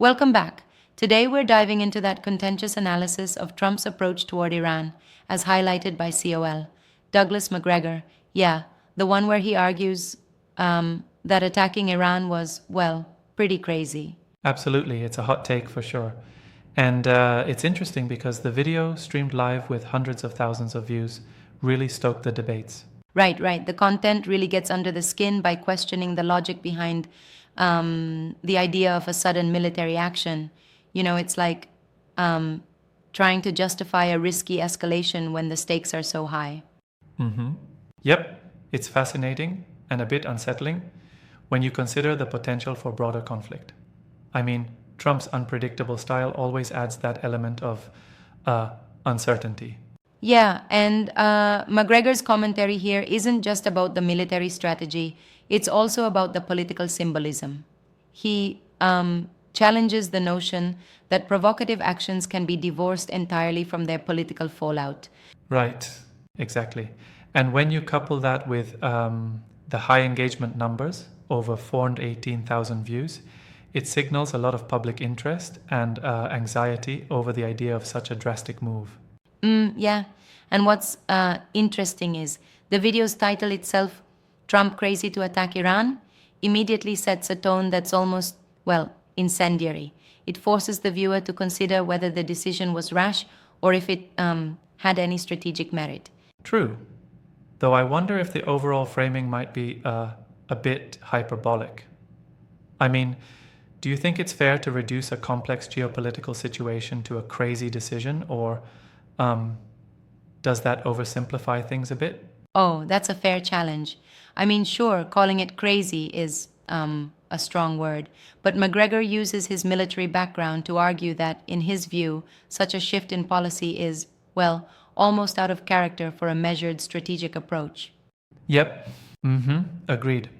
Welcome back. Today we're diving into that contentious analysis of Trump's approach toward Iran, as highlighted by COL. Douglas Macgregor, yeah, the one where he argues that attacking Iran was, well, pretty crazy. Absolutely, it's a hot take for sure. And it's interesting because the video, streamed live with hundreds of thousands of views, really stoked the debates. Right. The content really gets under the skin by questioning the logic behind the idea of a sudden military action. It's like trying to justify a risky escalation when the stakes are so high. Mm-hmm. Yep, it's fascinating and a bit unsettling when you consider the potential for broader conflict. I mean, Trump's unpredictable style always adds that element of uncertainty. Yeah, and McGregor's commentary here isn't just about the military strategy, it's also about the political symbolism. He challenges the notion that provocative actions can be divorced entirely from their political fallout. Right, exactly. And when you couple that with the high engagement numbers, over 418,000 views, it signals a lot of public interest and anxiety over the idea of such a drastic move. Yeah, and what's interesting is the video's title itself, Trump Crazy to Attack Iran, immediately sets a tone that's almost, well, incendiary. It forces the viewer to consider whether the decision was rash or if it had any strategic merit. True, though I wonder if the overall framing might be a bit hyperbolic. I mean, do you think it's fair to reduce a complex geopolitical situation to a crazy decision, or does that oversimplify things a bit? Oh, that's a fair challenge. I mean, sure, calling it crazy is a strong word, but McGregor uses his military background to argue that, in his view, such a shift in policy is, well, almost out of character for a measured strategic approach. Yep, agreed.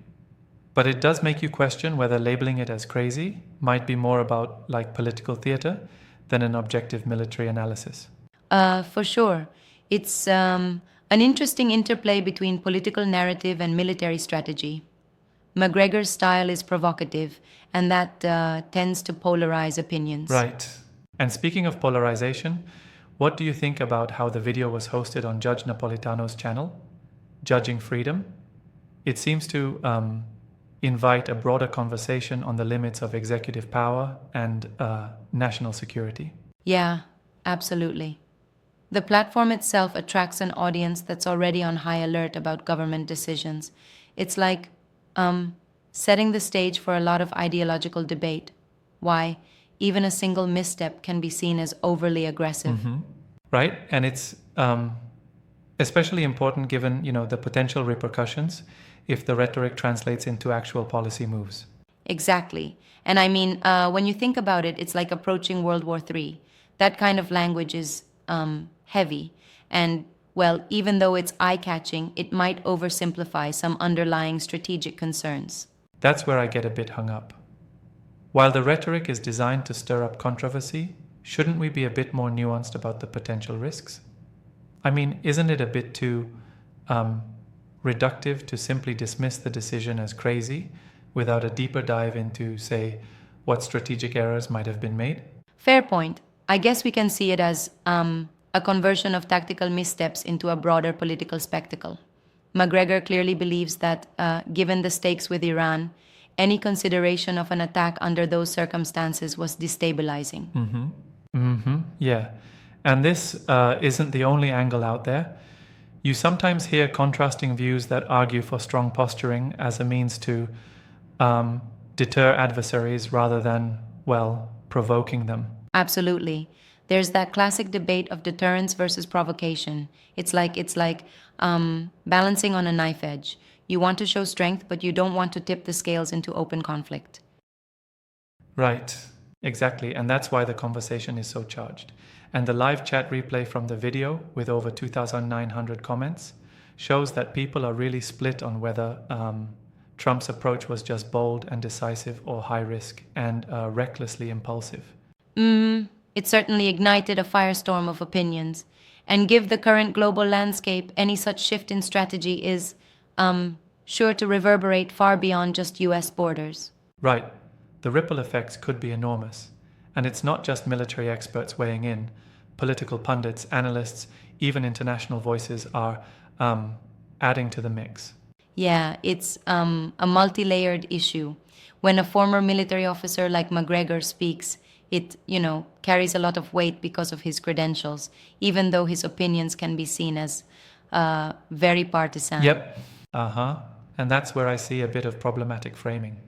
But it does make you question whether labeling it as crazy might be more about like political theater than an objective military analysis. For sure. It's an interesting interplay between political narrative and military strategy. McGregor's style is provocative, and that tends to polarize opinions. Right. And speaking of polarization, what do you think about how the video was hosted on Judge Napolitano's channel, Judging Freedom? It seems to invite a broader conversation on the limits of executive power and national security. Yeah, absolutely. The platform itself attracts an audience that's already on high alert about government decisions. It's like setting the stage for a lot of ideological debate. Why? Even a single misstep can be seen as overly aggressive. Right? And it's especially important given, the potential repercussions if the rhetoric translates into actual policy moves. Exactly. And I mean, when you think about it, it's like approaching World War III. That kind of language is heavy. And, well, even though it's eye-catching, it might oversimplify some underlying strategic concerns. That's where I get a bit hung up. While the rhetoric is designed to stir up controversy, shouldn't we be a bit more nuanced about the potential risks? I mean, isn't it a bit too reductive to simply dismiss the decision as crazy without a deeper dive into, say, what strategic errors might have been made? Fair point. I guess we can see it as a conversion of tactical missteps into a broader political spectacle. McGregor clearly believes that, given the stakes with Iran, any consideration of an attack under those circumstances was destabilizing. Yeah. And this isn't the only angle out there. You sometimes hear contrasting views that argue for strong posturing as a means to deter adversaries rather than, well, provoking them. Absolutely. There's that classic debate of deterrence versus provocation. It's like balancing on a knife edge. You want to show strength, but you don't want to tip the scales into open conflict. Right, exactly. And that's why the conversation is so charged. And the live chat replay from the video, with over 2,900 comments, shows that people are really split on whether Trump's approach was just bold and decisive or high risk and recklessly impulsive. It certainly ignited a firestorm of opinions. And given the current global landscape, any such shift in strategy is sure to reverberate far beyond just US borders. Right. the ripple effects could be enormous. And it's not just military experts weighing in. Political pundits, analysts, even international voices are adding to the mix. Yeah, it's a multi-layered issue. When a former military officer like Macgregor speaks, it, carries a lot of weight because of his credentials, even though his opinions can be seen as very partisan. Yep. And that's where I see a bit of problematic framing.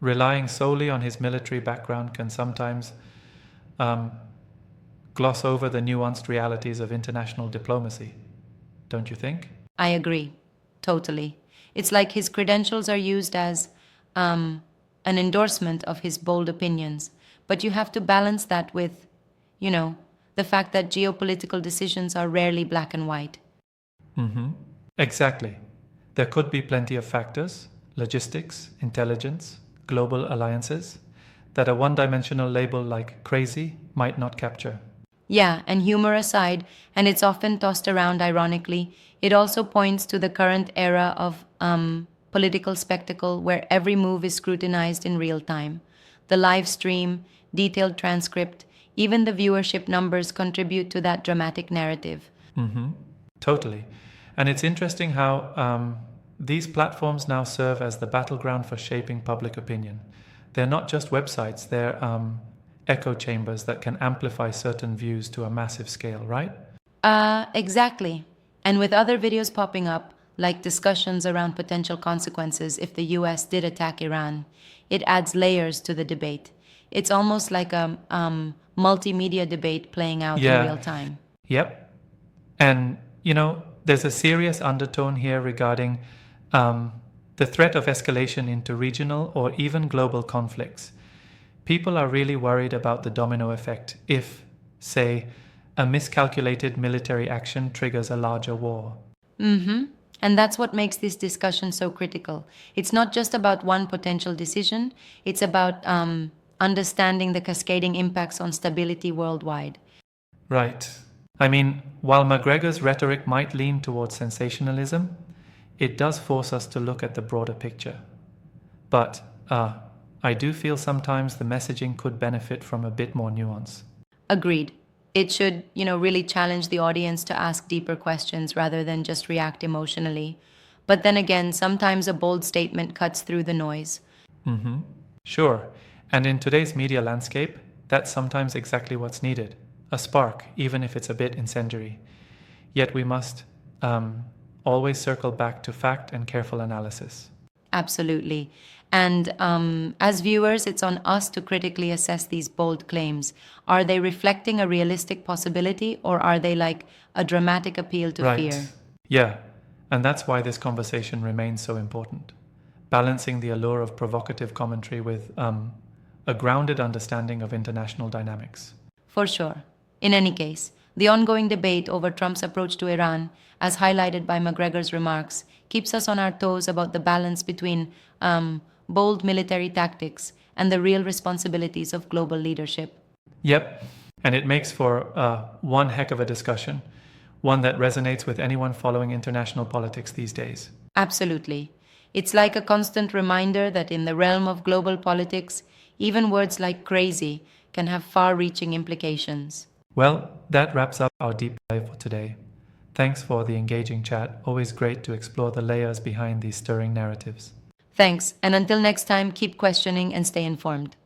Relying solely on his military background can sometimes gloss over the nuanced realities of international diplomacy. Don't you think? I agree, totally. It's like his credentials are used as an endorsement of his bold opinions, but you have to balance that with, the fact that geopolitical decisions are rarely black and white. Exactly. There could be plenty of factors, logistics, intelligence, global alliances, that a one-dimensional label like crazy might not capture. Yeah, and humor aside, and it's often tossed around ironically, it also points to the current era of political spectacle where every move is scrutinized in real time. The live stream, detailed transcript, even the viewership numbers contribute to that dramatic narrative. Totally. And it's interesting how these platforms now serve as the battleground for shaping public opinion. They're not just websites, they're echo chambers that can amplify certain views to a massive scale, right? Exactly. And with other videos popping up, like discussions around potential consequences if the US did attack Iran, it adds layers to the debate. It's almost like a multimedia debate playing out in real time. Yep. And, there's a serious undertone here regarding the threat of escalation into regional or even global conflicts. People are really worried about the domino effect if, say, a miscalculated military action triggers a larger war. And that's what makes this discussion so critical. It's not just about one potential decision, it's about understanding the cascading impacts on stability worldwide. Right. I mean, while Macgregor's rhetoric might lean towards sensationalism, it does force us to look at the broader picture. But I do feel sometimes the messaging could benefit from a bit more nuance. Agreed. It should, really challenge the audience to ask deeper questions rather than just react emotionally. But then again, sometimes a bold statement cuts through the noise. Sure. And in today's media landscape, that's sometimes exactly what's needed. A spark, even if it's a bit incendiary. Yet we must always circle back to fact and careful analysis. Absolutely. And as viewers, it's on us to critically assess these bold claims. Are they reflecting a realistic possibility, or are they like a dramatic appeal to fear? Yeah. And that's why this conversation remains so important. Balancing the allure of provocative commentary with a grounded understanding of international dynamics. For sure. In any case, the ongoing debate over Trump's approach to Iran, as highlighted by Macgregor's remarks, keeps us on our toes about the balance between bold military tactics and the real responsibilities of global leadership. Yep, and it makes for one heck of a discussion, one that resonates with anyone following international politics these days. Absolutely. It's like a constant reminder that in the realm of global politics, even words like crazy can have far-reaching implications. Well, that wraps up our deep dive for today. Thanks for the engaging chat. Always great to explore the layers behind these stirring narratives. Thanks, and until next time, keep questioning and stay informed.